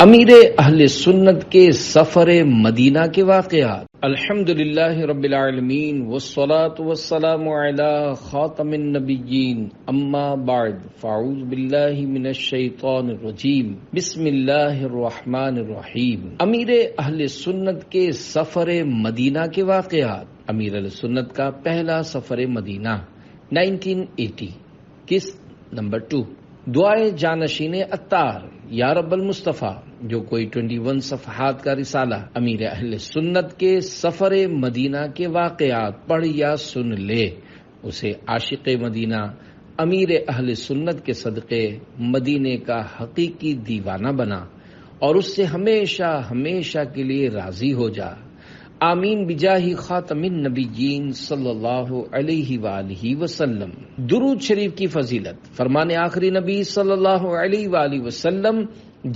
امیر اہل سنت کے سفر مدینہ کے واقعات۔ الحمدللہ رب العالمین والصلاة والسلام علی خاتم النبیین، اما بعد فاعوذ باللہ من الشیطان الرجیم، بسم اللہ الرحمن الرحیم۔ امیر اہل سنت کے سفر مدینہ کے واقعات۔ امیر اہل سنت کا پہلا سفر مدینہ 1980۔ قسط نمبر 2، دعائے جانشین عطار یا رب المصطفیٰ، جو کوئی 21 صفحات کا رسالہ امیر اہل سنت کے سفر مدینہ کے واقعات پڑھ یا سن لے، اسے عاشق مدینہ امیر اہل سنت کے صدقے مدینے کا حقیقی دیوانہ بنا اور اس سے ہمیشہ ہمیشہ کے لیے راضی ہو جا، آمین بجاہ خاتم النبیین صلی اللہ علیہ وآلہ وسلم۔ درود شریف کی فضیلت۔ فرمان آخری نبی صلی اللہ علیہ وآلہ وسلم،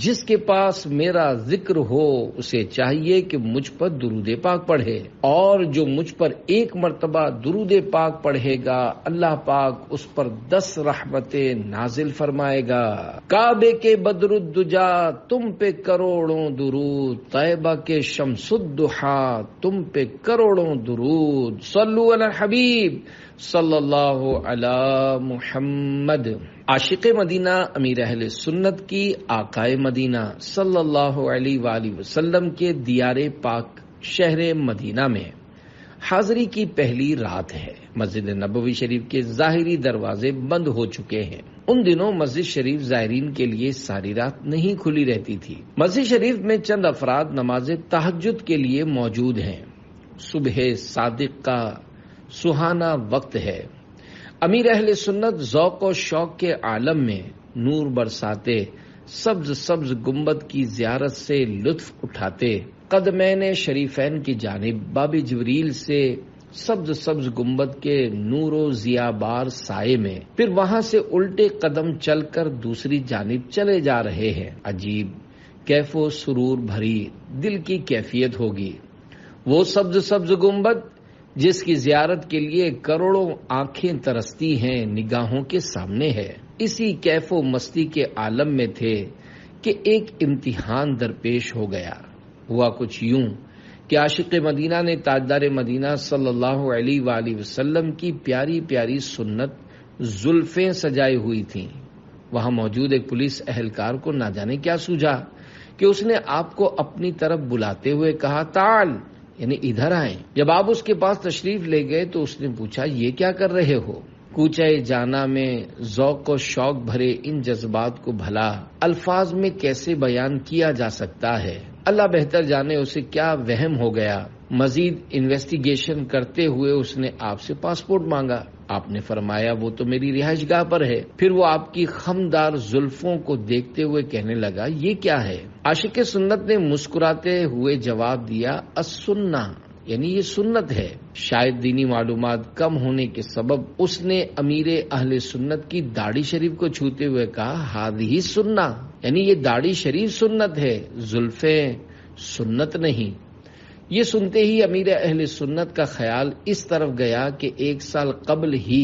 جس کے پاس میرا ذکر ہو اسے چاہیے کہ مجھ پر درود پاک پڑھے، اور جو مجھ پر ایک مرتبہ درود پاک پڑھے گا اللہ پاک اس پر 10 رحمتیں نازل فرمائے گا۔ کعبے کے بدر الدجا تم پہ کروڑوں درود، طیبہ کے شمس الضحا تم پہ کروڑوں درود، صلو علی الحبیب صلی اللہ علی محمد۔ عاشق مدینہ امیر اہل سنت کی آقائے مدینہ صلی اللہ علیہ وآلہ وسلم کے دیار پاک شہر مدینہ میں حاضری کی پہلی رات ہے۔ مسجد نبوی شریف کے ظاہری دروازے بند ہو چکے ہیں۔ ان دنوں مسجد شریف زائرین کے لیے ساری رات نہیں کھلی رہتی تھی۔ مسجد شریف میں چند افراد نماز تہجد کے لیے موجود ہیں۔ صبح صادق کا سہانا وقت ہے۔ امیر اہل سنت ذوق و شوق کے عالم میں نور برساتے، سبز سبز گنبد کی زیارت سے لطف اٹھاتے، قدمین شریفین کی جانب باب جبریل سے سبز سبز گنبد کے نور و ضیاء بار سائے میں، پھر وہاں سے الٹے قدم چل کر دوسری جانب چلے جا رہے ہیں۔ عجیب کیف و سرور بھری دل کی کیفیت ہوگی۔ وہ سبز سبز گنبد جس کی زیارت کے لیے کروڑوں آنکھیں ترستی ہیں، نگاہوں کے سامنے ہے۔ اسی کیف و مستی کے عالم میں تھے کہ ایک امتحان درپیش ہو گیا۔ ہوا کچھ یوں کہ عاشق مدینہ نے تاجدار مدینہ صلی اللہ علیہ وآلہ وسلم کی پیاری پیاری سنت زلفیں سجائی ہوئی تھیں۔ وہاں موجود ایک پولیس اہلکار کو نہ جانے کیا سوجا کہ اس نے آپ کو اپنی طرف بلاتے ہوئے کہا، تعال، یعنی ادھر آئیں۔ جب آپ اس کے پاس تشریف لے گئے تو اس نے پوچھا، یہ کیا کر رہے ہو؟ کوچہ جانا میں ذوق و شوق بھرے ان جذبات کو بھلا الفاظ میں کیسے بیان کیا جا سکتا ہے؟ اللہ بہتر جانے اسے کیا وہم ہو گیا۔ مزید انویسٹیگیشن کرتے ہوئے اس نے آپ سے پاسپورٹ مانگا۔ آپ نے فرمایا وہ تو میری رہائش گاہ پر ہے۔ پھر وہ آپ کی خمدار زلفوں کو دیکھتے ہوئے کہنے لگا، یہ کیا ہے؟ عاشق سنت نے مسکراتے ہوئے جواب دیا، السنہ، یعنی یہ سنت ہے۔ شاید دینی معلومات کم ہونے کے سبب اس نے امیر اہل سنت کی داڑھی شریف کو چھوتے ہوئے کہا، ہذہ سنہ، یعنی یہ داڑھی شریف سنت ہے، زلفیں سنت نہیں۔ یہ سنتے ہی امیر اہل سنت کا خیال اس طرف گیا کہ 1 سال قبل ہی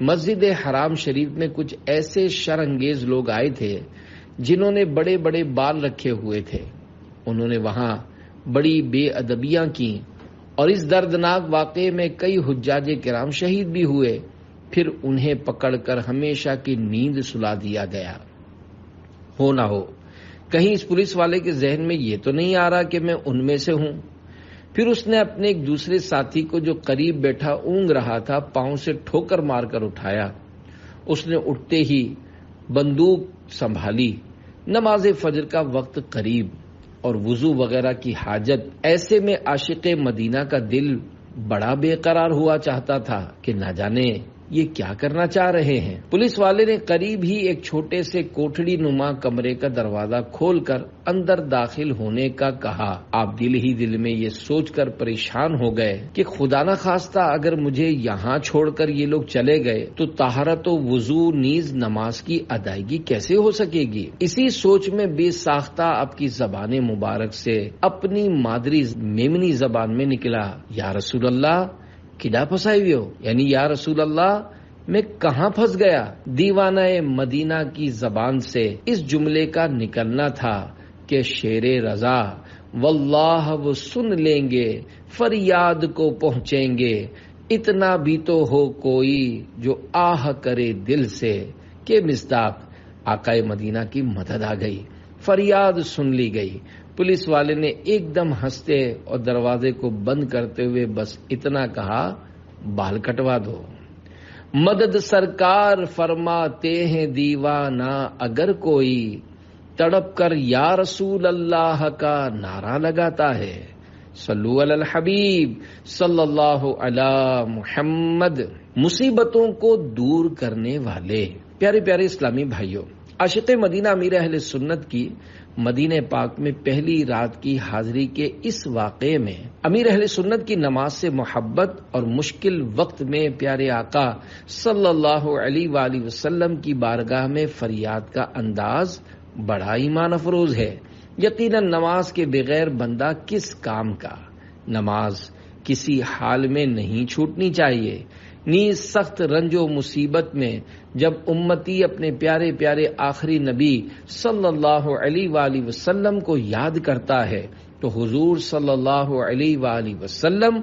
مسجد حرام شریف میں کچھ ایسے شرانگیز لوگ آئے تھے جنہوں نے بڑے بڑے بال رکھے ہوئے تھے۔ انہوں نے وہاں بڑی بے ادبیاں کی اور اس دردناک واقعے میں کئی حجاج کرام شہید بھی ہوئے۔ پھر انہیں پکڑ کر ہمیشہ کی نیند سلا دیا گیا۔ ہو نہ ہو کہیں اس پولیس والے کے ذہن میں یہ تو نہیں آ رہا کہ میں ان میں سے ہوں۔ پھر اس نے اپنے ایک دوسرے ساتھی کو جو قریب بیٹھا اونگ رہا تھا پاؤں سے ٹھوکر مار کر اٹھایا۔ اس نے اٹھتے ہی بندوق سنبھالی۔ نماز فجر کا وقت قریب اور وضو وغیرہ کی حاجت، ایسے میں عاشق مدینہ کا دل بڑا بے قرار ہوا چاہتا تھا کہ نہ جانے یہ کیا کرنا چاہ رہے ہیں۔ پولیس والے نے قریب ہی ایک چھوٹے سے کوٹھڑی نما کمرے کا دروازہ کھول کر اندر داخل ہونے کا کہا۔ آپ دل ہی دل میں یہ سوچ کر پریشان ہو گئے کہ خدا نہ خواستہ اگر مجھے یہاں چھوڑ کر یہ لوگ چلے گئے تو طہارت و وضو نیز نماز کی ادائیگی کیسے ہو سکے گی؟ اسی سوچ میں بے ساختہ آپ کی زبان مبارک سے اپنی مادری میمنی زبان میں نکلا، یا رسول اللہ کدھا پھنسائی ہوئے ہو، یعنی یا رسول اللہ میں کہاں پھنس گیا؟ دیوانہ مدینہ کی زبان سے اس جملے کا نکلنا تھا کہ کے شیر رضا، واللہ وہ سن لیں گے، فریاد کو پہنچیں گے، اتنا بھی تو ہو کوئی جو آہ کرے دل سے، کہ مصداق آقائے مدینہ کی مدد آ گئی، فریاد سن لی گئی۔ پولیس والے نے ایک دم ہنستے اور دروازے کو بند کرتے ہوئے بس اتنا کہا، بال کٹوا دو۔ مدد سرکار فرماتے ہیں دیوانہ اگر کوئی، تڑپ کر یا رسول اللہ کا نعرہ لگاتا ہے۔ صلو علی الحبیب صلی اللہ علی محمد۔ مصیبتوں کو دور کرنے والے پیارے پیارے اسلامی بھائیوں، عاشق مدینہ امیر اہل سنت کی مدینہ پاک میں پہلی رات کی حاضری کے اس واقعے میں امیر اہل سنت کی نماز سے محبت اور مشکل وقت میں پیارے آقا صلی اللہ علیہ وآلہ وسلم کی بارگاہ میں فریاد کا انداز بڑا ایمان افروز ہے۔ یقیناً نماز کے بغیر بندہ کس کام کا؟ نماز کسی حال میں نہیں چھوٹنی چاہیے، نیز سخت رنج و مصیبت میں جب امتی اپنے پیارے پیارے آخری نبی صلی اللہ علیہ وآلہ وسلم کو یاد کرتا ہے تو حضور صلی اللہ علیہ وآلہ وسلم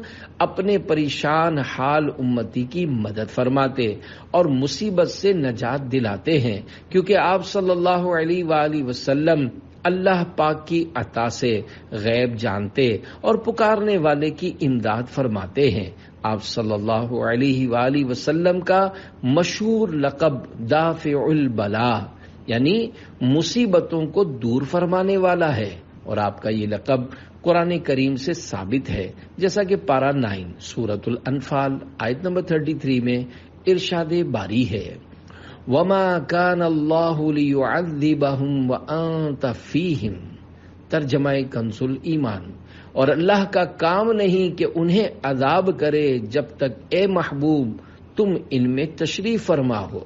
اپنے پریشان حال امتی کی مدد فرماتے اور مصیبت سے نجات دلاتے ہیں، کیونکہ آپ صلی اللہ علیہ وآلہ وسلم اللہ پاک کی عطا سے غیب جانتے اور پکارنے والے کی امداد فرماتے ہیں۔ آپ صلی اللہ علیہ وآلہ وسلم کا مشہور لقب دافع البلا یعنی مصیبتوں کو دور فرمانے والا ہے، اور آپ کا یہ لقب قرآن کریم سے ثابت ہے، جیسا کہ پارہ 9 سورۃ الانفال آیت نمبر 33 میں ارشاد باری ہے، وَمَا كَانَ اللَّهُ لِيُعَذِّبَهُمْ وَأَنْتَ فِيهِمْ۔ ترجمہ کنز الایمان، اور اللہ کا کام نہیں کہ انہیں عذاب کرے جب تک اے محبوب تم ان میں تشریف فرما ہو۔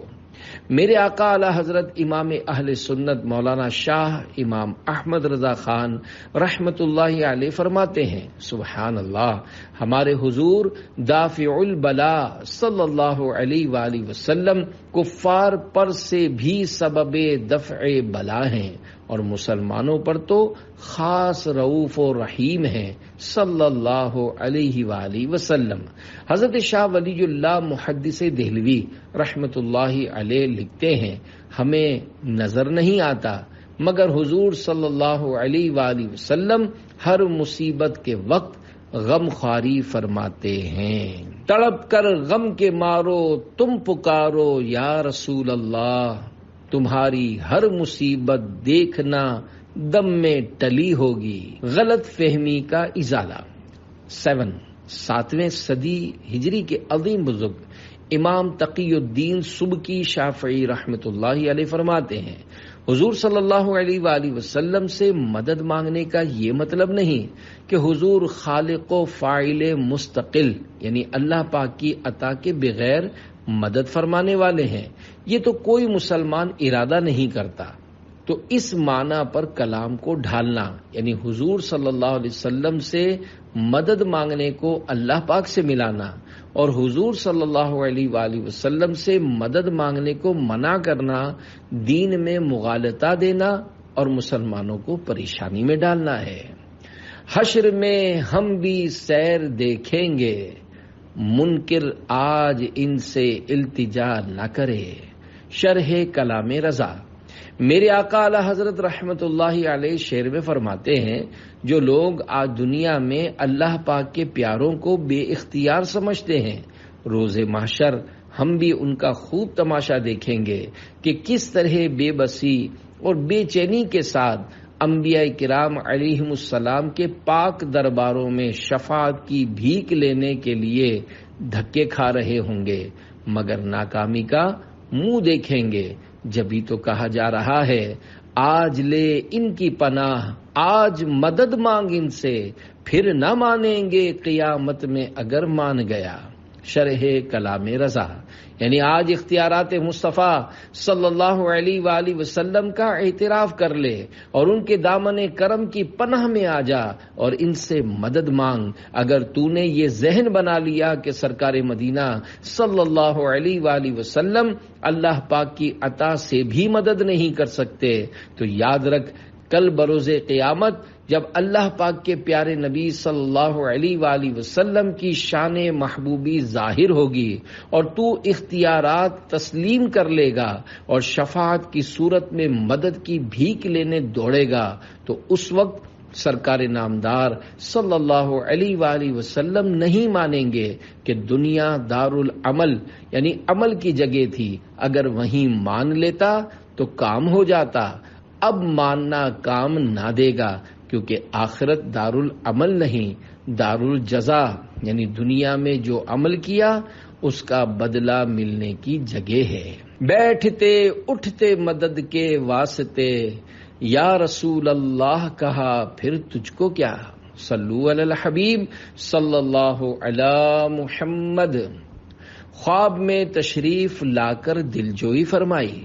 میرے آقا اعلی حضرت امام اہل سنت مولانا شاہ امام احمد رضا خان رحمت اللہ علیہ فرماتے ہیں، سبحان اللہ، ہمارے حضور دافع البلا صلی اللہ علیہ وآلہ وسلم کفار پر سے بھی سبب دفع بلا ہیں، اور مسلمانوں پر تو خاص رؤوف و رحیم ہیں صلی اللہ علیہ وآلہ وسلم۔ حضرت شاہ ولی اللہ محدث دہلوی رحمت اللہ علیہ لکھتے ہیں، ہمیں نظر نہیں آتا مگر حضور صلی اللہ علیہ وآلہ وسلم ہر مصیبت کے وقت غم خواری فرماتے ہیں۔ تڑپ کر غم کے مارو تم پکارو یا رسول اللہ، تمہاری ہر مصیبت دیکھنا دم میں ٹلی ہوگی۔ غلط فہمی کا ازالہ۔ 7ویں صدی ہجری کے عظیم بزرگ امام تقی الدین سبکی شافعی رحمت اللہ علیہ فرماتے ہیں، حضور صلی اللہ علیہ وآلہ وسلم سے مدد مانگنے کا یہ مطلب نہیں کہ حضور خالق و فاعل مستقل یعنی اللہ پاک کی عطا کے بغیر مدد فرمانے والے ہیں، یہ تو کوئی مسلمان ارادہ نہیں کرتا۔ تو اس معنی پر کلام کو ڈھالنا یعنی حضور صلی اللہ علیہ وسلم سے مدد مانگنے کو اللہ پاک سے ملانا اور حضور صلی اللہ علیہ وآلہ وسلم سے مدد مانگنے کو منع کرنا دین میں مغالطہ دینا اور مسلمانوں کو پریشانی میں ڈالنا ہے۔ حشر میں ہم بھی سیر دیکھیں گے، منکر آج ان سے التجا نہ کرے۔ شرح کلام رضا۔ میرے آقا اعلی حضرت رحمت اللہ علیہ شعر میں فرماتے ہیں، جو لوگ آج دنیا میں اللہ پاک کے پیاروں کو بے اختیار سمجھتے ہیں، روز محشر ہم بھی ان کا خوب تماشا دیکھیں گے کہ کس طرح بے بسی اور بے چینی کے ساتھ انبیاء کرام علیہم السلام کے پاک درباروں میں شفاعت کی بھیک لینے کے لیے دھکے کھا رہے ہوں گے، مگر ناکامی کا منہ دیکھیں گے۔ جبھی تو کہا جا رہا ہے، آج لے ان کی پناہ، آج مدد مانگ ان سے، پھر نہ مانیں گے قیامت میں اگر مان گیا۔ شرح کلام رضا یعنی آج اختیارات مصطفیٰ صلی اللہ علیہ وآلہ وسلم کا اعتراف کر لے اور ان کے دامن کرم کی پناہ میں آ جا اور ان سے مدد مانگ۔ اگر تو نے یہ ذہن بنا لیا کہ سرکار مدینہ صلی اللہ علیہ وآلہ وسلم اللہ پاک کی عطا سے بھی مدد نہیں کر سکتے، تو یاد رکھ کل بروز قیامت جب اللہ پاک کے پیارے نبی صلی اللہ علیہ وآلہ وسلم کی شان محبوبی ظاہر ہوگی اور تو اختیارات تسلیم کر لے گا اور شفاعت کی صورت میں مدد کی بھیک لینے دوڑے گا، تو اس وقت سرکار نامدار صلی اللہ علیہ وآلہ وسلم نہیں مانیں گے کہ دنیا دار العمل یعنی عمل کی جگہ تھی، اگر وہیں مان لیتا تو کام ہو جاتا، اب ماننا کام نہ دے گا، کیونکہ آخرت دار العمل نہیں، دار الجزا یعنی دنیا میں جو عمل کیا اس کا بدلہ ملنے کی جگہ ہے۔ بیٹھتے اٹھتے مدد کے واسطے یا رسول اللہ کہا، پھر تجھ کو کیا؟ صلو علی الحبیب صلی اللہ علی محمد۔ خواب میں تشریف لا کر دلجوئی فرمائی۔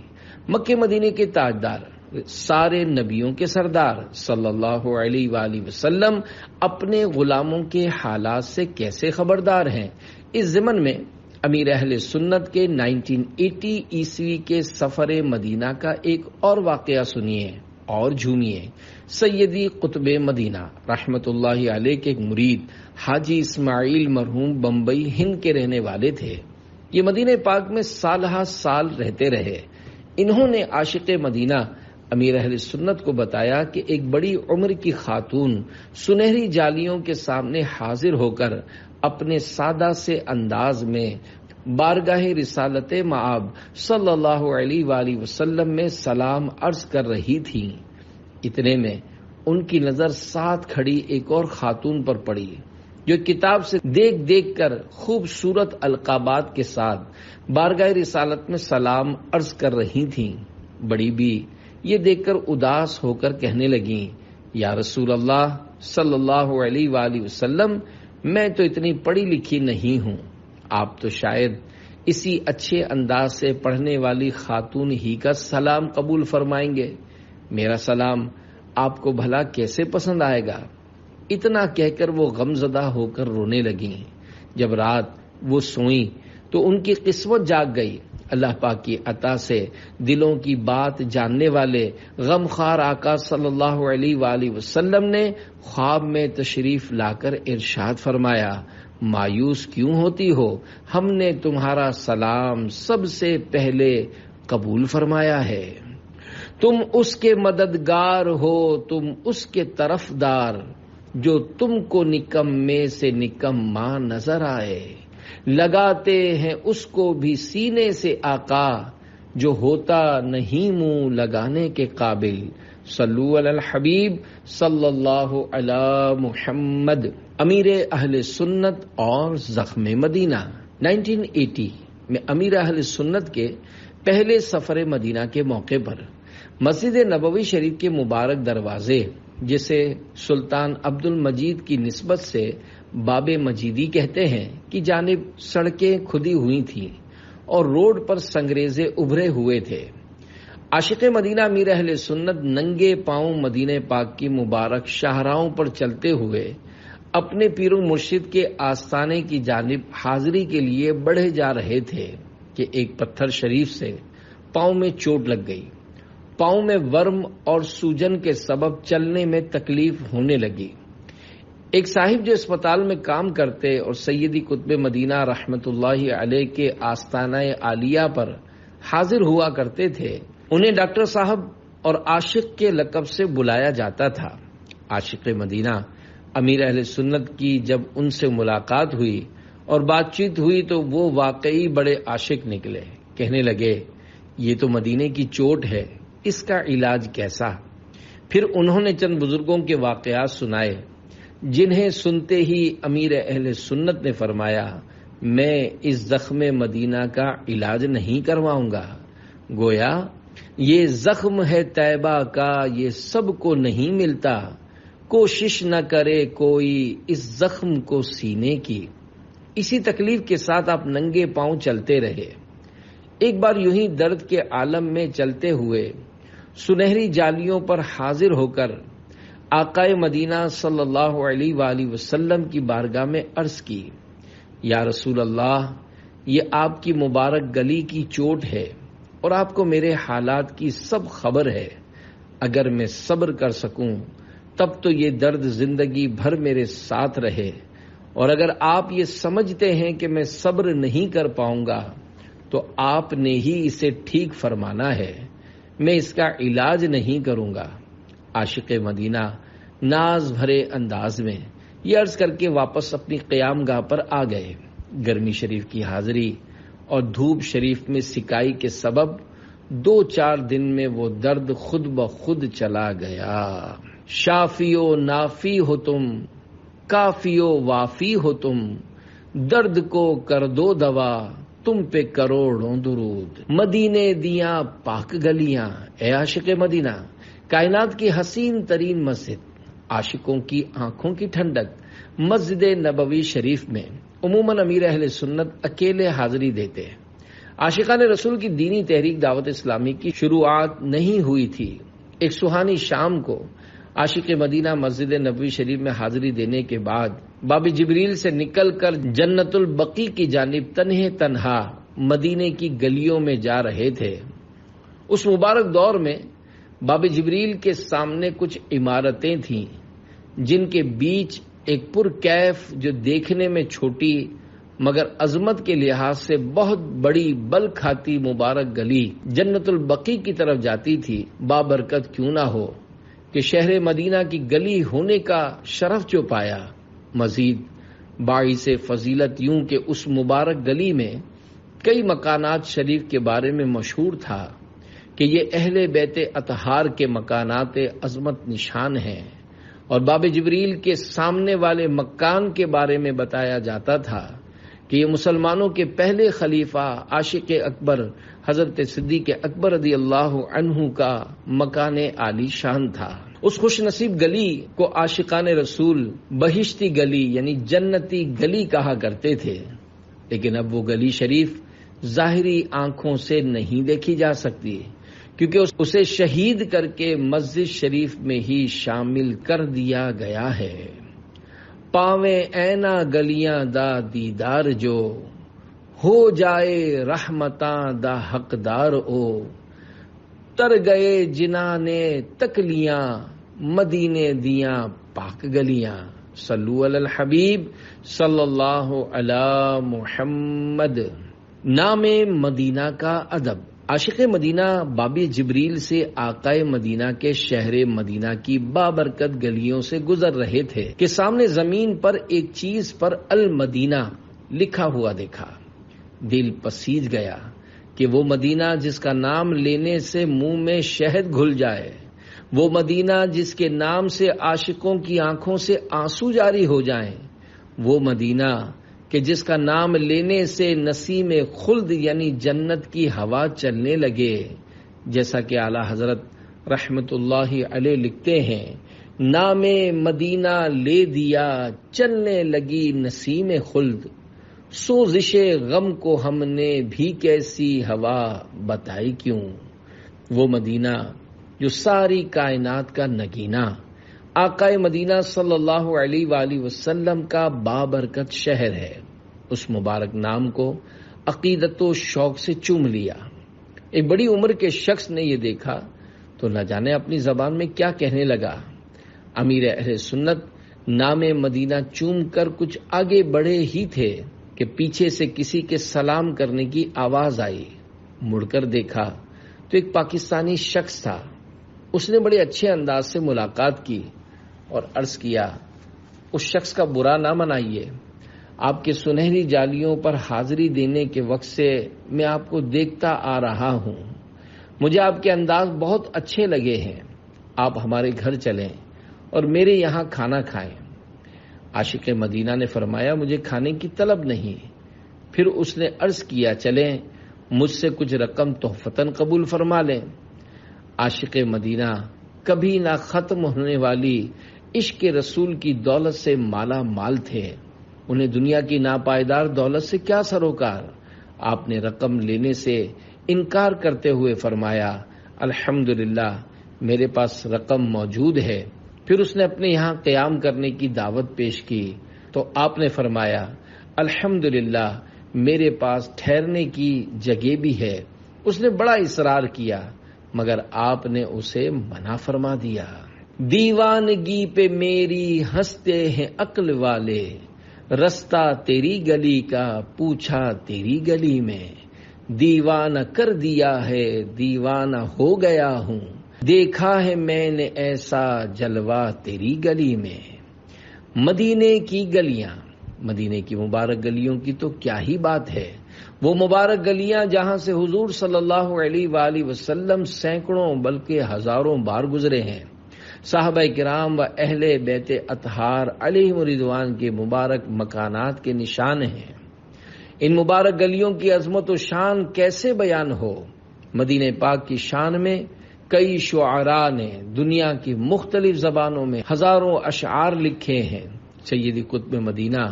مکہ مدینے کے تاجدار، سارے نبیوں کے سردار صلی اللہ علیہ وآلہ وسلم اپنے غلاموں کے حالات سے کیسے خبردار ہیں؟ اس ضمن میں امیر اہل سنت کے 1980 عیسوی کے سفر مدینہ کا ایک اور واقعہ سنیے اور جھومیے۔ سیدی قطب مدینہ رحمت اللہ علیہ کے ایک مرید حاجی اسماعیل مرحوم بمبئی ہند کے رہنے والے تھے۔ یہ مدینہ پاک میں سالہ سال رہتے رہے۔ انہوں نے عاشق مدینہ امیر اہل سنت کو بتایا کہ ایک بڑی عمر کی خاتون سنہری جالیوں کے سامنے حاضر ہو کر اپنے سادہ سے انداز میں بارگاہ رسالت مآب صلی اللہ علیہ وآلہ وسلم میں سلام عرض کر رہی تھی۔ اتنے میں ان کی نظر ساتھ کھڑی ایک اور خاتون پر پڑی جو کتاب سے دیکھ دیکھ کر خوبصورت القابات کے ساتھ بارگاہ رسالت میں سلام عرض کر رہی تھیں۔ بڑی بھی یہ دیکھ کر اداس ہو کر کہنے لگیں، یا رسول اللہ صلی اللہ علیہ وآلہ وسلم، میں تو اتنی پڑھی لکھی نہیں ہوں، آپ تو شاید اسی اچھے انداز سے پڑھنے والی خاتون ہی کا سلام قبول فرمائیں گے، میرا سلام آپ کو بھلا کیسے پسند آئے گا؟ اتنا کہہ کر وہ غمزدہ ہو کر رونے لگیں۔ جب رات وہ سوئیں تو ان کی قسمت جاگ گئی۔ اللہ پاک کی عطا سے دلوں کی بات جاننے والے غمخوار آقا صلی اللہ علیہ وآلہ وسلم نے خواب میں تشریف لا کر ارشاد فرمایا، مایوس کیوں ہوتی ہو؟ ہم نے تمہارا سلام سب سے پہلے قبول فرمایا ہے۔ تم اس کے مددگار ہو، تم اس کے طرفدار جو تم کو نکمے سے نکما نظر آئے، لگاتے ہیں اس کو بھی سینے سے آقا جو ہوتا نہیں منہ لگانے کے قابل۔ صلو علی الحبیب صلی اللہ علی محمد۔ امیر اہل سنت اور زخم مدینہ۔ 1980 میں امیر اہل سنت کے پہلے سفر مدینہ کے موقع پر مسجد نبوی شریف کے مبارک دروازے، جسے سلطان عبد المجید کی نسبت سے باب مجیدی کہتے ہیں، کی جانب سڑکیں کھدی ہوئی تھیں اور روڈ پر سنگریزے ابھرے ہوئے تھے۔ عاشق مدینہ امیر اہل سنت ننگے پاؤں مدینہ پاک کی مبارک شاہراہوں پر چلتے ہوئے اپنے پیر و مرشد کے آستانے کی جانب حاضری کے لیے بڑھے جا رہے تھے کہ ایک پتھر شریف سے پاؤں میں چوٹ لگ گئی۔ پاؤں میں ورم اور سوجن کے سبب چلنے میں تکلیف ہونے لگی۔ ایک صاحب جو اسپتال میں کام کرتے اور سیدی قطب مدینہ رحمت اللہ علیہ کے آستانہ عالیہ پر حاضر ہوا کرتے تھے، انہیں ڈاکٹر صاحب اور عاشق کے لقب سے بلایا جاتا تھا۔ عاشق مدینہ امیر اہل سنت کی جب ان سے ملاقات ہوئی اور بات چیت ہوئی تو وہ واقعی بڑے عاشق نکلے۔ کہنے لگے، یہ تو مدینے کی چوٹ ہے، اس کا علاج کیسا؟ پھر انہوں نے چند بزرگوں کے واقعات سنائے، جنہیں سنتے ہی امیر اہل سنت نے فرمایا، میں اس زخم مدینہ کا علاج نہیں کرواؤں گا، گویا یہ زخم ہے طیبہ کا، یہ سب کو نہیں ملتا، کوشش نہ کرے کوئی اس زخم کو سینے کی۔ اسی تکلیف کے ساتھ آپ ننگے پاؤں چلتے رہے۔ ایک بار یوں ہی درد کے عالم میں چلتے ہوئے سنہری جالیوں پر حاضر ہو کر آقائے مدینہ صلی اللہ علیہ وآلہ وسلم کی بارگاہ میں عرض کی، یا رسول اللہ، یہ آپ کی مبارک گلی کی چوٹ ہے اور آپ کو میرے حالات کی سب خبر ہے، اگر میں صبر کر سکوں تب تو یہ درد زندگی بھر میرے ساتھ رہے، اور اگر آپ یہ سمجھتے ہیں کہ میں صبر نہیں کر پاؤں گا تو آپ نے ہی اسے ٹھیک فرمانا ہے، میں اس کا علاج نہیں کروں گا۔ عاشق مدینہ ناز بھرے انداز میں یہ عرض کر کے واپس اپنی قیام گاہ پر آ گئے۔ گرمی شریف کی حاضری اور دھوپ شریف میں سکائی کے سبب 2-4 دن میں وہ درد خود بخود چلا گیا۔ شافی و نافی ہو تم، کافی و وافی ہو تم، درد کو کر دو دوا، تم پہ کروڑوں درود۔ مدینے دیاں پاک گلیاں، اے عاشق مدینہ، کائنات کی حسین ترین مسجد، عاشقوں کی آنکھوں کی ٹھنڈک مسجد نبوی شریف میں عموماً امیر اہل سنت اکیلے حاضری دیتے ہیں۔ عاشقان رسول کی دینی تحریک دعوت اسلامی کی شروعات نہیں ہوئی تھی۔ ایک سہانی شام کو عاشق مدینہ مسجد نبوی شریف میں حاضری دینے کے بعد باب جبریل سے نکل کر جنت البقیع کی جانب تنہا مدینے کی گلیوں میں جا رہے تھے۔ اس مبارک دور میں باب جبریل کے سامنے کچھ عمارتیں تھیں جن کے بیچ ایک پرکیف جو دیکھنے میں چھوٹی مگر عظمت کے لحاظ سے بہت بڑی بل کھاتی مبارک گلی جنت البقیع کی طرف جاتی تھی۔ بابرکت کیوں نہ ہو کہ شہر مدینہ کی گلی ہونے کا شرف جو پایا، مزید باعث فضیلت یوں کہ اس مبارک گلی میں کئی مکانات شریف کے بارے میں مشہور تھا کہ یہ اہل بیت اطہار کے مکانات عظمت نشان ہیں، اور باب جبریل کے سامنے والے مکان کے بارے میں بتایا جاتا تھا کہ یہ مسلمانوں کے پہلے خلیفہ عاشق اکبر حضرت صدیق اکبر رضی اللہ عنہ کا مکان عالی شان تھا۔ اس خوش نصیب گلی کو عاشقان رسول بہشتی گلی یعنی جنتی گلی کہا کرتے تھے، لیکن اب وہ گلی شریف ظاہری آنکھوں سے نہیں دیکھی جا سکتی کیونکہ اسے شہید کر کے مسجد شریف میں ہی شامل کر دیا گیا ہے۔ پاویں اینا گلیاں دا دیدار جو، ہو جائے رحمتاں دا حقدار او، تر گئے جنانے تکلیاں، مدینے دیاں پاک گلیاں۔ صلو علی الحبیب صلی اللہ علی محمد۔ نام مدینہ کا ادب۔ عاشق مدینہ باب جبریل سے آقا مدینہ کے شہر مدینہ کی بابرکت گلیوں سے گزر رہے تھے کہ سامنے زمین پر ایک چیز پر المدینہ لکھا ہوا دیکھا۔ دل پسیج گیا کہ وہ مدینہ جس کا نام لینے سے منہ میں شہد گھل جائے، وہ مدینہ جس کے نام سے عاشقوں کی آنکھوں سے آنسو جاری ہو جائیں، وہ مدینہ کہ جس کا نام لینے سے نسیم خلد یعنی جنت کی ہوا چلنے لگے، جیسا کہ اعلیٰ حضرت رحمت اللہ علیہ لکھتے ہیں، نام مدینہ لے دیا چلنے لگی نسیم خلد، سوزش غم کو ہم نے بھی کیسی ہوا بتائی کیوں۔ وہ مدینہ جو ساری کائنات کا نگینہ، آقا مدینہ صلی اللہ علیہ وآلہ وسلم کا بابرکت شہر ہے، اس مبارک نام کو عقیدت و شوق سے چوم لیا۔ ایک بڑی عمر کے شخص نے یہ دیکھا تو نہ جانے اپنی زبان میں کیا کہنے لگا۔ امیر اہل سنت نام مدینہ چوم کر کچھ آگے بڑھے ہی تھے کہ پیچھے سے کسی کے سلام کرنے کی آواز آئی۔ مڑ کر دیکھا تو ایک پاکستانی شخص تھا۔ اس نے بڑے اچھے انداز سے ملاقات کی اور عرض کیا، اس شخص کا برا نہ منائیے، آپ کے سنہری جالیوں پر حاضری دینے کے وقت سے میں آپ کو دیکھتا آ رہا ہوں، مجھے آپ کے انداز بہت اچھے لگے ہیں، آپ ہمارے گھر چلیں اور میرے یہاں کھانا کھائیں۔ عاشق مدینہ نے فرمایا، مجھے کھانے کی طلب نہیں۔ پھر اس نے عرض کیا، چلیں مجھ سے کچھ رقم تحفتاً قبول فرما لیں۔ عاشق مدینہ کبھی نہ ختم ہونے والی عشق رسول کی دولت سے مالا مال تھے، انہیں دنیا کی ناپائیدار دولت سے کیا سروکار۔ آپ نے رقم لینے سے انکار کرتے ہوئے فرمایا، الحمدللہ میرے پاس رقم موجود ہے۔ پھر اس نے اپنے یہاں قیام کرنے کی دعوت پیش کی تو آپ نے فرمایا، الحمدللہ میرے پاس ٹھہرنے کی جگہ بھی ہے۔ اس نے بڑا اصرار کیا مگر آپ نے اسے منع فرما دیا۔ دیوانگی پہ میری ہنستے ہیں عقل والے، رستہ تیری گلی کا پوچھا تیری گلی میں، دیوانہ کر دیا ہے دیوانہ ہو گیا ہوں، دیکھا ہے میں نے ایسا جلوہ تیری گلی میں۔ مدینے کی گلیاں، مدینے کی مبارک گلیوں کی تو کیا ہی بات ہے، وہ مبارک گلیاں جہاں سے حضور صلی اللہ علیہ وآلہ وسلم سینکڑوں بلکہ ہزاروں بار گزرے ہیں، صحابہ کرام و اہل بیت اطہار علیہم رضوان کے مبارک مکانات کے نشان ہیں۔ ان مبارک گلیوں کی عظمت و شان کیسے بیان ہو۔ مدینہ پاک کی شان میں کئی شعراء نے دنیا کی مختلف زبانوں میں ہزاروں اشعار لکھے ہیں۔ سید قطب مدینہ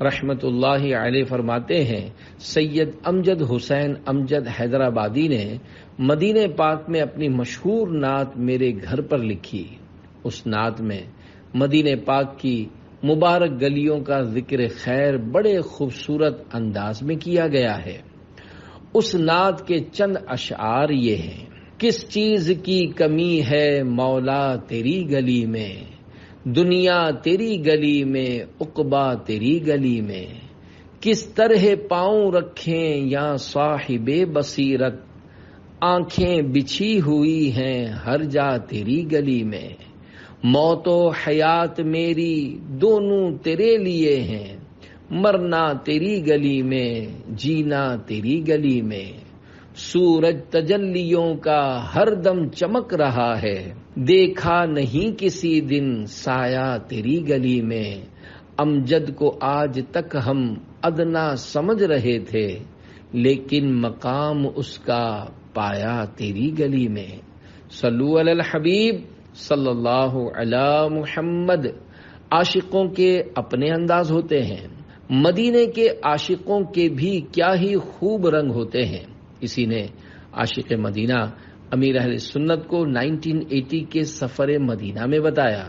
رحمت اللہ علیہ فرماتے ہیں، سید امجد حسین امجد حیدرآبادی نے مدینہ پاک میں اپنی مشہور نعت میرے گھر پر لکھی۔ اس نعت میں مدینہ پاک کی مبارک گلیوں کا ذکر خیر بڑے خوبصورت انداز میں کیا گیا ہے۔ اس نعت کے چند اشعار یہ ہیں: کس چیز کی کمی ہے مولا تیری گلی میں، دنیا تیری گلی میں عقبا تیری گلی میں، کس طرح پاؤں رکھیں یا صاحب بصیرت، آنکھیں بچھی ہوئی ہیں ہر جا تیری گلی میں، موت و حیات میری دونوں تیرے لیے ہیں، مرنا تیری گلی میں جینا تیری گلی میں، سورج تجلیوں کا ہر دم چمک رہا ہے، دیکھا نہیں کسی دن سایہ تیری گلی میں، امجد کو آج تک ہم ادنا سمجھ رہے تھے، لیکن مقام اس کا پایا تیری گلی میں۔ صلو علی الحبیب صلی اللہ علی محمد۔ عاشقوں کے اپنے انداز ہوتے ہیں، مدینے کے عاشقوں کے بھی کیا ہی خوب رنگ ہوتے ہیں۔ اسی نے عاشق مدینہ امیر اہل سنت کو 1980 کے سفر مدینہ میں بتایا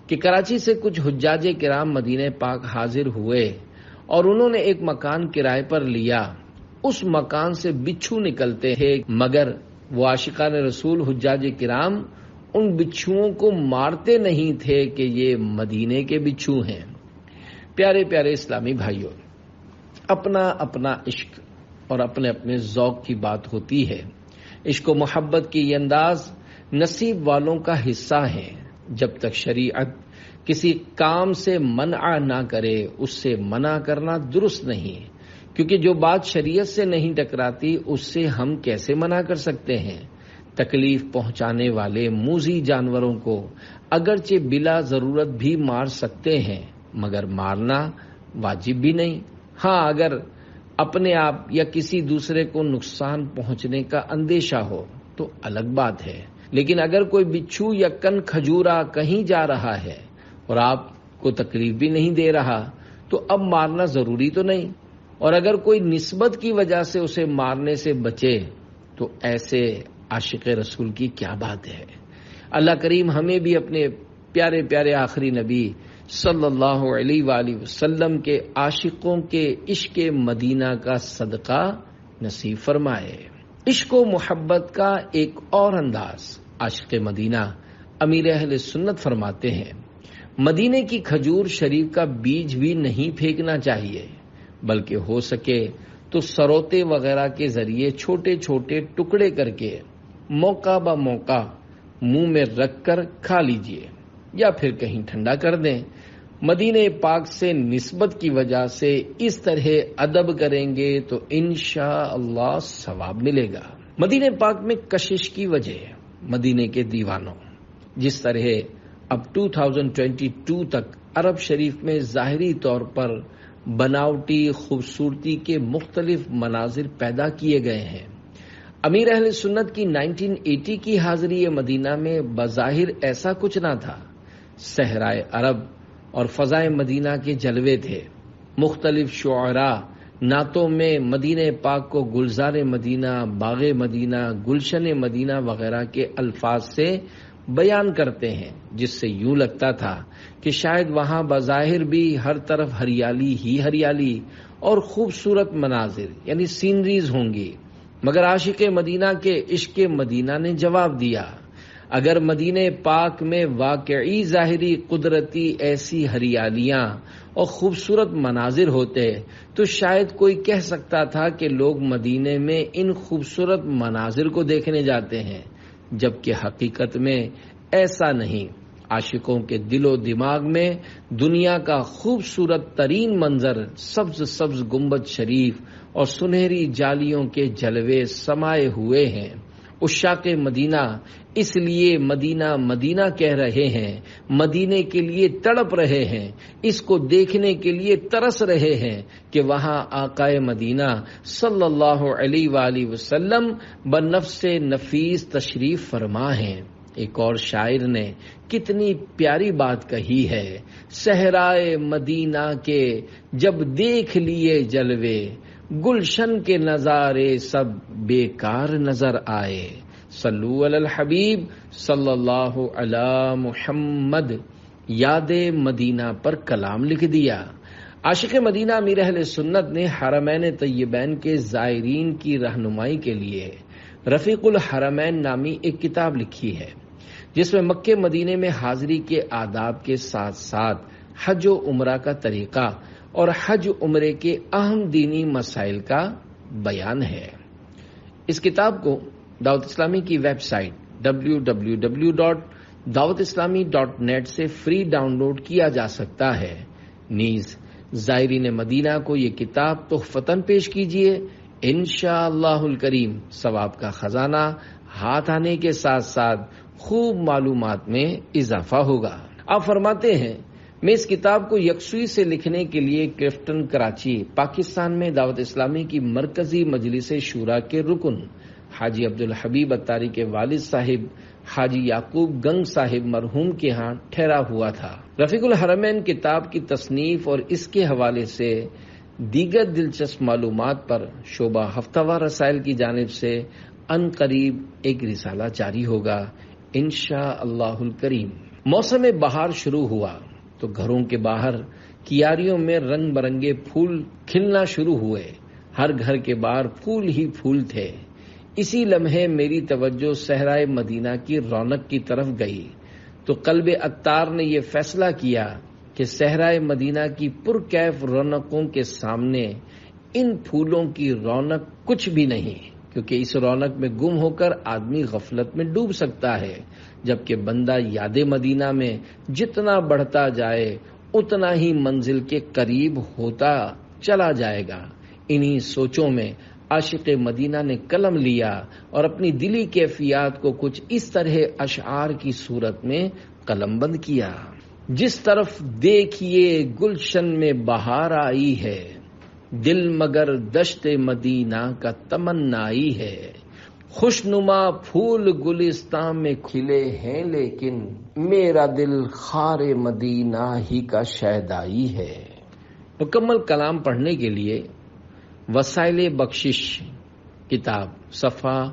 کہ کراچی سے کچھ حجاج کرام مدینہ پاک حاضر ہوئے اور انہوں نے ایک مکان کرائے پر لیا۔ اس مکان سے بچھو نکلتے ہیں، مگر وہ عاشقان رسول حجاج کرام ان بچھوؤں کو مارتے نہیں تھے کہ یہ مدینے کے بچھو ہیں۔ پیارے پیارے اسلامی بھائیوں، اپنا اپنا عشق اور اپنے اپنے ذوق کی بات ہوتی ہے۔ عشق و محبت کی یہ انداز نصیب والوں کا حصہ ہے۔ جب تک شریعت کسی کام سے منع نہ کرے اس سے منع کرنا درست نہیں، کیونکہ جو بات شریعت سے نہیں ٹکراتی اس سے ہم کیسے منع کر سکتے ہیں۔ تکلیف پہنچانے والے موذی جانوروں کو اگرچہ بلا ضرورت بھی مار سکتے ہیں، مگر مارنا واجب بھی نہیں۔ ہاں، اگر اپنے آپ یا کسی دوسرے کو نقصان پہنچنے کا اندیشہ ہو تو الگ بات ہے، لیکن اگر کوئی بچھو یا کن کھجورا کہیں جا رہا ہے اور آپ کو تکلیف بھی نہیں دے رہا تو اب مارنا ضروری تو نہیں، اور اگر کوئی نسبت کی وجہ سے اسے مارنے سے بچے تو ایسے عاشق رسول کی کیا بات ہے۔ اللہ کریم ہمیں بھی اپنے پیارے پیارے آخری نبی صلی اللہ علیہ وآلہ وسلم کے عاشقوں کے عشق مدینہ کا صدقہ نصیب فرمائے۔ عشق و محبت کا ایک اور انداز عاشق مدینہ امیر اہل سنت فرماتے ہیں، مدینے کی کھجور شریف کا بیج بھی نہیں پھینکنا چاہیے، بلکہ ہو سکے تو سروتے وغیرہ کے ذریعے چھوٹے چھوٹے ٹکڑے کر کے موقع با موقع منہ میں رکھ کر کھا لیجئے یا پھر کہیں ٹھنڈا کر دیں۔ مدینہ پاک سے نسبت کی وجہ سے اس طرح ادب کریں گے تو انشاءاللہ ثواب ملے گا۔ مدینہ پاک میں کشش کی وجہ مدینے کے دیوانوں، جس طرح اب 2022 تک عرب شریف میں ظاہری طور پر بناوٹی خوبصورتی کے مختلف مناظر پیدا کیے گئے ہیں۔ امیر اہل سنت کی 1980 کی حاضری مدینہ میں بظاہر ایسا کچھ نہ تھا۔ صحرائے عرب اور فضائے مدینہ کے جلوے تھے۔ مختلف شعراء نعتوں میں مدینہ پاک کو گلزار مدینہ، باغ مدینہ، گلشن مدینہ وغیرہ کے الفاظ سے بیان کرتے ہیں، جس سے یوں لگتا تھا کہ شاید وہاں بظاہر بھی ہر طرف ہریالی ہی ہریالی اور خوبصورت مناظر یعنی سینریز ہوں گی، مگر عاشق مدینہ کے عشق مدینہ نے جواب دیا، اگر مدینہ پاک میں واقعی ظاہری قدرتی ایسی ہریالیاں اور خوبصورت مناظر ہوتے تو شاید کوئی کہہ سکتا تھا کہ لوگ مدینے میں ان خوبصورت مناظر کو دیکھنے جاتے ہیں، جبکہ حقیقت میں ایسا نہیں۔ عاشقوں کے دل و دماغ میں دنیا کا خوبصورت ترین منظر سبز سبز گنبد شریف اور سنہری جالیوں کے جلوے سمائے ہوئے ہیں۔ عشاق مدینہ اس لیے مدینہ مدینہ کہہ رہے ہیں، مدینے کے لیے تڑپ رہے ہیں، اس کو دیکھنے کے لیے ترس رہے ہیں کہ وہاں آقا مدینہ صلی اللہ علیہ وآلہ وسلم بنفس نفیس تشریف فرما ہیں۔ ایک اور شاعر نے کتنی پیاری بات کہی ہے، صحرائے مدینہ کے جب دیکھ لیے جلوے، گلشن کے نظارے سب بیکار نظر آئے۔ صلو علی الحبیب صلی اللہ علی محمد۔ یاد مدینہ پر کلام لکھ دیا۔ عاشق مدینہ امیر اہل سنت نے حرمین طیبین کے زائرین کی رہنمائی کے لیے رفیق الحرمین نامی ایک کتاب لکھی ہے، جس میں مکہ مدینے میں حاضری کے آداب کے ساتھ ساتھ حج و عمرہ کا طریقہ اور حج عمرے کے اہم دینی مسائل کا بیان ہے۔ اس کتاب کو دعوت اسلامی کی ویب سائٹ www.dawatislami.net سے فری ڈاؤن لوڈ کیا جا سکتا ہے۔ نیز زائرین مدینہ کو یہ کتاب تحفتاً پیش کیجیے، انشاءاللہ الکریم ثواب کا خزانہ ہاتھ آنے کے ساتھ ساتھ خوب معلومات میں اضافہ ہوگا۔ آپ فرماتے ہیں، میں اس کتاب کو یکسوئی سے لکھنے کے لیے کلفٹن کراچی پاکستان میں دعوت اسلامی کی مرکزی مجلس شورا کے رکن حاجی عبدالحبیب اتاری کے والد صاحب حاجی یعقوب گنگ صاحب مرحوم کے ہاں ٹھہرا ہوا تھا۔ رفیق الحرمین کتاب کی تصنیف اور اس کے حوالے سے دیگر دلچسپ معلومات پر شعبہ ہفتہ وار رسائل کی جانب سے ان قریب ایک رسالہ جاری ہوگا انشاءاللہ الکریم۔ موسم بہار شروع ہوا تو گھروں کے باہر کیاریوں میں رنگ برنگے پھول کھلنا شروع ہوئے۔ ہر گھر کے باہر پھول ہی پھول تھے۔ اسی لمحے میری توجہ صحرائے مدینہ کی رونق کی طرف گئی تو قلب عطار نے یہ فیصلہ کیا کہ صحرائے مدینہ کی پرکیف رونقوں کے سامنے ان پھولوں کی رونق کچھ بھی نہیں، کیونکہ اس رونق میں گم ہو کر آدمی غفلت میں ڈوب سکتا ہے، جبکہ بندہ یاد مدینہ میں جتنا بڑھتا جائے اتنا ہی منزل کے قریب ہوتا چلا جائے گا۔ انہی سوچوں میں عاشق مدینہ نے قلم لیا اور اپنی دلی کیفیات کو کچھ اس طرح اشعار کی صورت میں قلم بند کیا۔ جس طرف دیکھیے گلشن میں بہار آئی ہے، دل مگر دشت مدینہ کا تمنائی ہے، خوشنما پھول گلستان میں کھلے ہیں لیکن میرا دل خار مدینہ ہی کا شیدائی ہے۔ مکمل کلام پڑھنے کے لیے وسائل بخشش کتاب صفحہ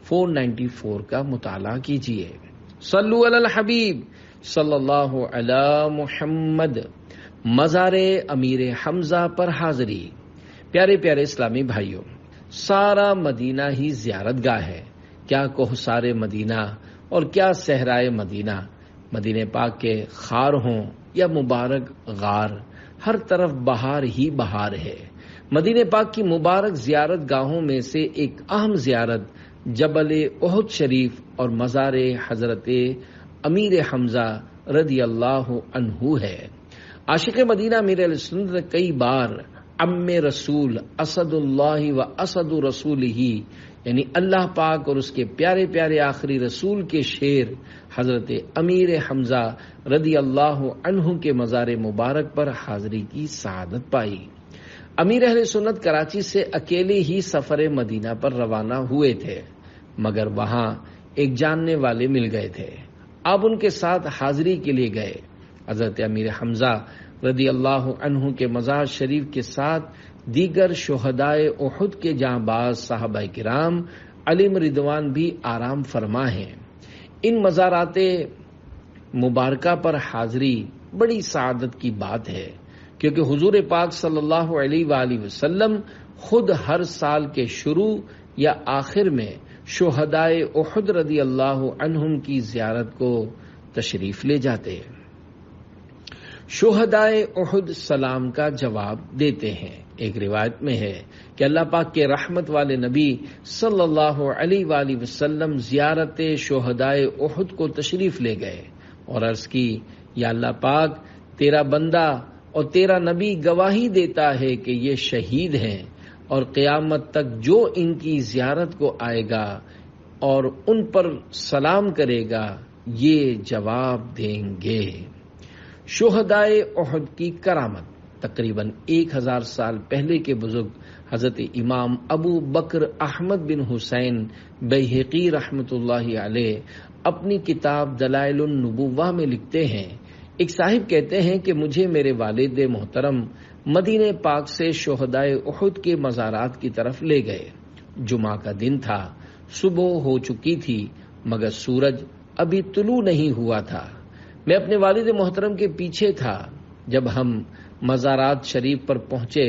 494 کا مطالعہ کیجیے۔ صلو علی الحبیب صلی اللہ علی محمد۔ مزار امیر حمزہ پر حاضری۔ پیارے پیارے اسلامی بھائیوں، سارا مدینہ ہی زیارت گاہ ہے، کیا کوہسار مدینہ اور کیا صحرائے مدینہ۔ مدینہ پاک کے خار ہوں یا مبارک غار، ہر طرف بہار ہی بہار ہے۔ مدینہ پاک کی مبارک زیارت گاہوں میں سے ایک اہم زیارت جبل احد شریف اور مزار حضرت امیر حمزہ رضی اللہ عنہ ہے۔ عاشق مدینہ امیر اہل سنت نے کئی بار ام رسول اسد اللہ و اسد رسول ہی، یعنی اللہ پاک اور اس کے پیارے پیارے آخری رسول کے شعر حضرت امیر حمزہ رضی اللہ عنہ کے مزار مبارک پر حاضری کی سعادت پائی۔ امیر اہل سنت کراچی سے اکیلے ہی سفر مدینہ پر روانہ ہوئے تھے، مگر وہاں ایک جاننے والے مل گئے تھے۔ اب ان کے ساتھ حاضری کے لیے گئے۔ حضرت امیر حمزہ رضی اللہ عنہ کے مزار شریف کے ساتھ دیگر شہدائے احد کے جانباز صحابہ کرام علیم رضوان بھی آرام فرما ہیں۔ ان مزارات مبارکہ پر حاضری بڑی سعادت کی بات ہے، کیونکہ حضور پاک صلی اللہ علیہ وآلہ وسلم خود ہر سال کے شروع یا آخر میں شہدائے احد رضی اللہ عنہم کی زیارت کو تشریف لے جاتے ہیں۔ شہدائے احد سلام کا جواب دیتے ہیں۔ ایک روایت میں ہے کہ اللہ پاک کے رحمت والے نبی صلی اللہ علیہ وآلہ وسلم زیارت شہدائے احد کو تشریف لے گئے اور عرض کی، یا اللہ پاک، تیرا بندہ اور تیرا نبی گواہی دیتا ہے کہ یہ شہید ہیں، اور قیامت تک جو ان کی زیارت کو آئے گا اور ان پر سلام کرے گا یہ جواب دیں گے۔ شہدائے احد کی کرامت۔ تقریباً 1000 سال پہلے کے بزرگ حضرت امام ابو بکر احمد بن حسین بیہقی رحمۃ اللہ علیہ اپنی کتاب دلائل النبوہ میں لکھتے ہیں، ایک صاحب کہتے ہیں کہ مجھے میرے والد محترم مدینہ پاک سے شہدائے احد کے مزارات کی طرف لے گئے۔ جمعہ کا دن تھا، صبح ہو چکی تھی مگر سورج ابھی طلوع نہیں ہوا تھا۔ میں اپنے والد محترم کے پیچھے تھا۔ جب ہم مزارات شریف پر پہنچے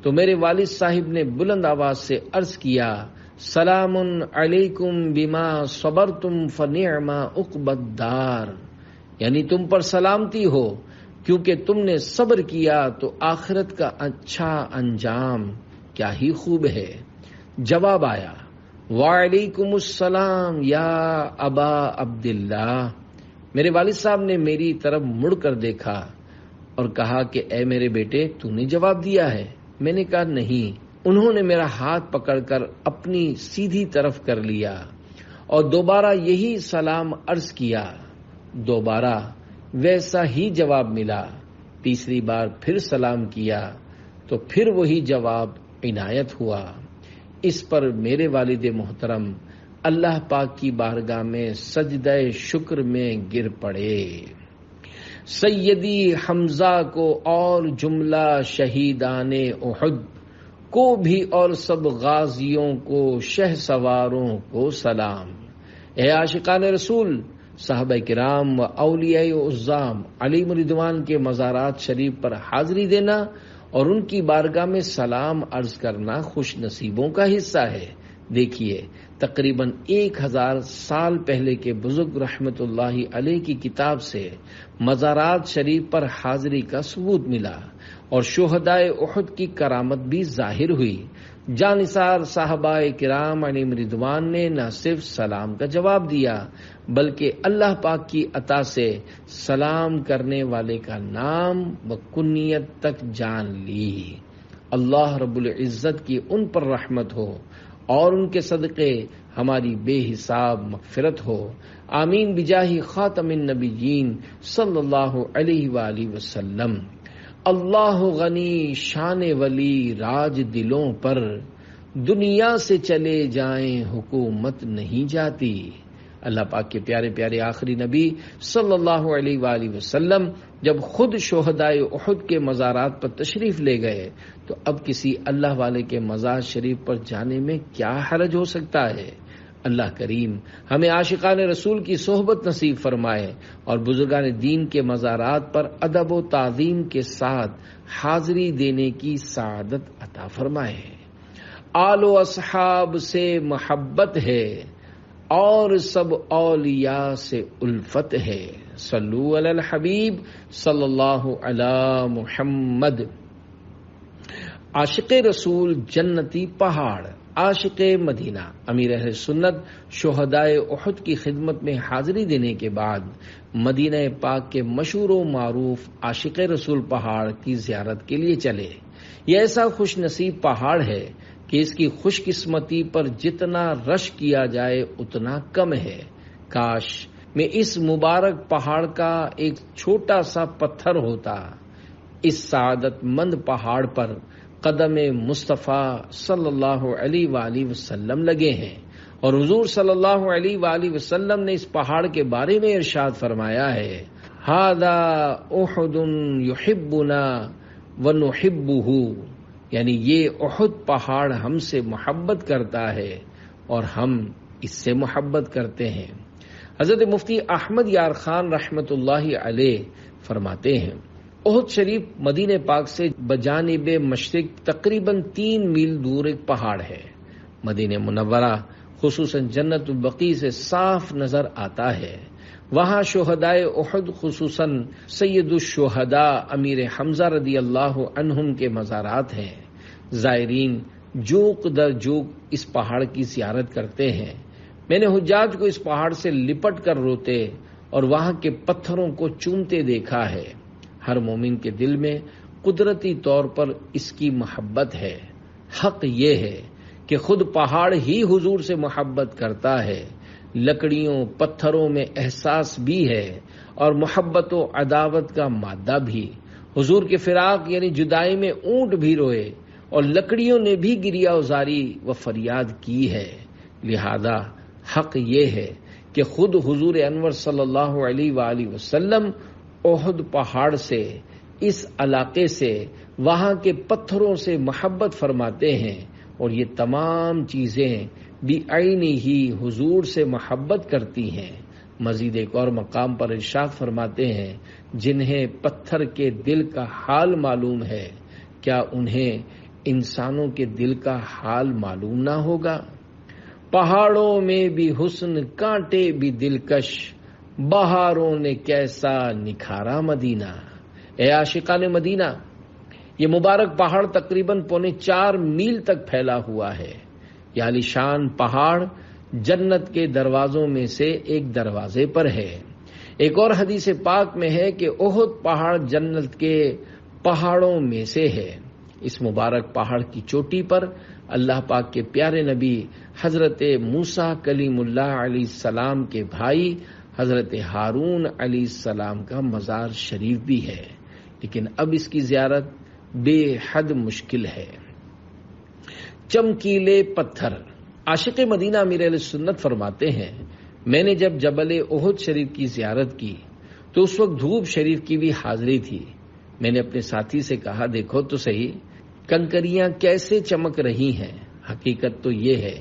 تو میرے والد صاحب نے بلند آواز سے عرض کیا، سلام علیکم بما صبرتم فنعم عقبی الدار، یعنی تم پر سلامتی ہو کیونکہ تم نے صبر کیا تو آخرت کا اچھا انجام کیا ہی خوب ہے۔ جواب آیا، وعلیکم السلام یا ابا عبداللہ۔ میرے والد صاحب نے میری طرف مڑ کر دیکھا اور کہا کہ اے میرے بیٹے، تو نے جواب دیا ہے؟ میں نے کہا نہیں۔ انہوں نے میرا ہاتھ پکڑ کر اپنی سیدھی طرف کر لیا اور دوبارہ یہی سلام عرض کیا۔ دوبارہ ویسا ہی جواب ملا۔ تیسری بار پھر سلام کیا تو پھر وہی جواب عنایت ہوا۔ اس پر میرے والد محترم اللہ پاک کی بارگاہ میں سجدہ شکر میں گر پڑے۔ سیدی حمزہ کو اور جملہ شہیدان احد کو بھی اور سب غازیوں کو، شہ سواروں کو سلام۔ اے عاشقان رسول، صحابہ کرام و اولیاء اعظام علیہم رضوان کے مزارات شریف پر حاضری دینا اور ان کی بارگاہ میں سلام عرض کرنا خوش نصیبوں کا حصہ ہے۔ دیکھیے، تقریباً 1000 سال پہلے کے بزرگ رحمت اللہ علیہ کی کتاب سے مزارات شریف پر حاضری کا ثبوت ملا اور شہدائے احد کی کرامت بھی ظاہر ہوئی۔ جانثار صحابہ کرام علیہم رضوان نے نہ صرف سلام کا جواب دیا بلکہ اللہ پاک کی عطا سے سلام کرنے والے کا نام و کنیت تک جان لی۔ اللہ رب العزت کی ان پر رحمت ہو اور ان کے صدقے ہماری بے حساب مغفرت ہو، آمین بجاہ خاتم النبیین صلی اللہ علیہ وآلہ وسلم۔ اللہ غنی شان ولی راج دلوں پر، دنیا سے چلے جائیں حکومت نہیں جاتی۔ اللہ پاک کے پیارے پیارے آخری نبی صلی اللہ علیہ وآلہ وسلم جب خود شہدائے احد کے مزارات پر تشریف لے گئے تو اب کسی اللہ والے کے مزار شریف پر جانے میں کیا حرج ہو سکتا ہے؟ اللہ کریم ہمیں عاشقان رسول کی صحبت نصیب فرمائے اور بزرگان دین کے مزارات پر ادب و تعظیم کے ساتھ حاضری دینے کی سعادت عطا فرمائے۔ آل و اصحاب سے محبت ہے اور سب اولیاء سے الفت ہے۔ صلو علی الحبیب صلی اللہ علی محمد۔ عاشق رسول جنتی پہاڑ، عاشق مدینہ امیر اہل سنت شہدائے احد کی خدمت میں حاضری دینے کے بعد مدینہ پاک کے مشہور و معروف عاشق رسول پہاڑ کی زیارت کے لیے چلے۔ یہ ایسا خوش نصیب پہاڑ ہے کہ اس کی خوش قسمتی پر جتنا رش کیا جائے اتنا کم ہے۔ کاش میں اس مبارک پہاڑ کا ایک چھوٹا سا پتھر ہوتا۔ اس سعادت مند پہاڑ پر قدم مصطفیٰ صلی اللہ علیہ وآلہ وسلم لگے ہیں اور حضور صلی اللہ علیہ وآلہ وسلم نے اس پہاڑ کے بارے میں ارشاد فرمایا ہے، ھذا احد یحبنا ونحبہ، یعنی یہ احد پہاڑ ہم سے محبت کرتا ہے اور ہم اس سے محبت کرتے ہیں۔ حضرت مفتی احمد یار خان رحمت اللہ علیہ فرماتے ہیں، احد شریف مدینہ پاک سے بجانب مشرق تقریباً 3 میل دور ایک پہاڑ ہے۔ مدینہ منورہ خصوصاً جنت البقیع سے صاف نظر آتا ہے۔ وہاں شہدائے احد خصوصاً سید الشہداء امیر حمزہ رضی اللہ عنہم کے مزارات ہیں۔ زائرین جوق در جوق اس پہاڑ کی زیارت کرتے ہیں۔ میں نے حجاج کو اس پہاڑ سے لپٹ کر روتے اور وہاں کے پتھروں کو چومتے دیکھا ہے۔ ہر مومن کے دل میں قدرتی طور پر اس کی محبت ہے۔ حق یہ ہے کہ خود پہاڑ ہی حضور سے محبت کرتا ہے۔ لکڑیوں پتھروں میں احساس بھی ہے اور محبت و عداوت کا مادہ بھی۔ حضور کے فراق یعنی جدائی میں اونٹ بھی روئے اور لکڑیوں نے بھی گریہ ازاری و فریاد کی ہے۔ لہذا حق یہ ہے کہ خود حضور انور صلی اللہ علیہ وآلہ وسلم احد پہاڑ سے، اس علاقے سے، وہاں کے پتھروں سے محبت فرماتے ہیں، اور یہ تمام چیزیں بعینی ہی حضور سے محبت کرتی ہیں۔ مزید ایک اور مقام پر ارشاد فرماتے ہیں، جنہیں پتھر کے دل کا حال معلوم ہے، کیا انہیں انسانوں کے دل کا حال معلوم نہ ہوگا؟ پہاڑوں میں بھی حسن، کانٹے بھی دلکش، بہاروں نے کیسا نکھارا مدینہ۔ اے عاشقان مدینہ، یہ مبارک پہاڑ تقریباً 4.25 میل تک پھیلا ہوا ہے۔ یہ عالیشان پہاڑ جنت کے دروازوں میں سے ایک دروازے پر ہے۔ ایک اور حدیث پاک میں ہے کہ احد پہاڑ جنت کے پہاڑوں میں سے ہے۔ اس مبارک پہاڑ کی چوٹی پر اللہ پاک کے پیارے نبی حضرت موسیٰ کلیم اللہ علیہ السلام کے بھائی حضرت ہارون علیہ السلام کا مزار شریف بھی ہے، لیکن اب اس کی زیارت بے حد مشکل ہے۔ چمکیلے پتھر۔ عاشق مدینہ امیر اہل سنت فرماتے ہیں، میں نے جب جبل احد شریف کی زیارت کی تو اس وقت دھوپ شریف کی بھی حاضری تھی۔ میں نے اپنے ساتھی سے کہا، دیکھو تو صحیح کنکریاں کیسے چمک رہی ہیں۔ حقیقت تو یہ ہے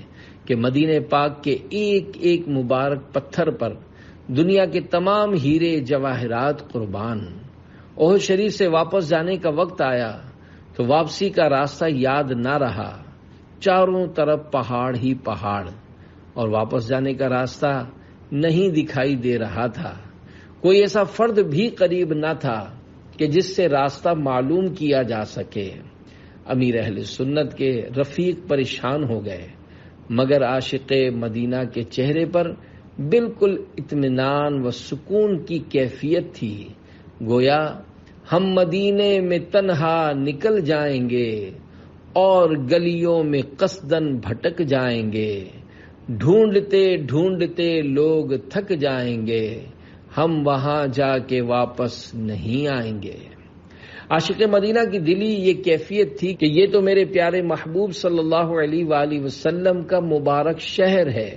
کہ مدینہ پاک کے ایک ایک مبارک پتھر پر دنیا کے تمام ہیرے جواہرات قربان۔ احد شریف سے واپس جانے کا وقت آیا تو واپسی کا راستہ یاد نہ رہا، چاروں طرف پہاڑ ہی پہاڑ، اور واپس جانے کا راستہ نہیں دکھائی دے رہا تھا۔ کوئی ایسا فرد بھی قریب نہ تھا کہ جس سے راستہ معلوم کیا جا سکے۔ امیر اہل سنت کے رفیق پریشان ہو گئے، مگر عاشق مدینہ کے چہرے پر بالکل اطمینان و سکون کی کیفیت تھی۔ گویا ہم مدینے میں تنہا نکل جائیں گے اور گلیوں میں قصدن بھٹک جائیں گے، ڈھونڈتے ڈھونڈتے لوگ تھک جائیں گے، ہم وہاں جا کے واپس نہیں آئیں گے۔ عاشق مدینہ کی دلی یہ کیفیت تھی کہ یہ تو میرے پیارے محبوب صلی اللہ علیہ وآلہ وسلم کا مبارک شہر ہے،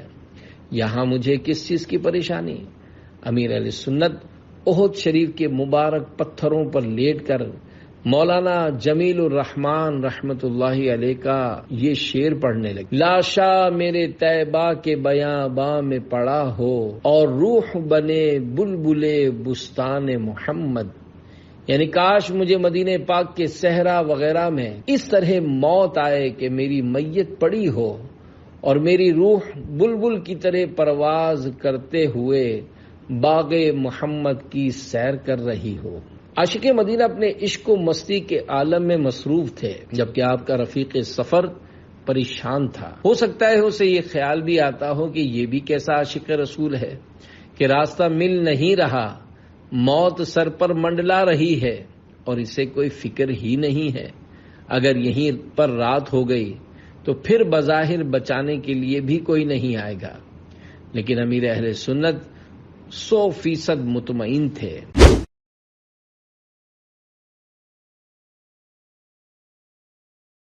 یہاں مجھے کس چیز کی پریشانی؟ امیر اہل سنت احد شریف کے مبارک پتھروں پر لیٹ کر مولانا جمیل الرحمن رحمت اللہ علیہ کا یہ شعر پڑھنے لگے، لاشا میرے طیبہ کے بیاباں میں پڑا ہو اور روح بنے بلبلے بستان محمد، یعنی کاش مجھے مدینہ پاک کے صحرا وغیرہ میں اس طرح موت آئے کہ میری میت پڑی ہو اور میری روح بلبل کی طرح پرواز کرتے ہوئے باغ محمد کی سیر کر رہی ہو۔ عاشق مدینہ اپنے عشق و مستی کے عالم میں مصروف تھے، جبکہ آپ کا رفیق سفر پریشان تھا۔ ہو سکتا ہے اسے یہ خیال بھی آتا ہو کہ یہ بھی کیسا عاشق رسول ہے کہ راستہ مل نہیں رہا، موت سر پر منڈلا رہی ہے اور اسے کوئی فکر ہی نہیں ہے۔ اگر یہیں پر رات ہو گئی تو پھر بظاہر بچانے کے لیے بھی کوئی نہیں آئے گا، لیکن امیر اہل سنت 100% مطمئن تھے۔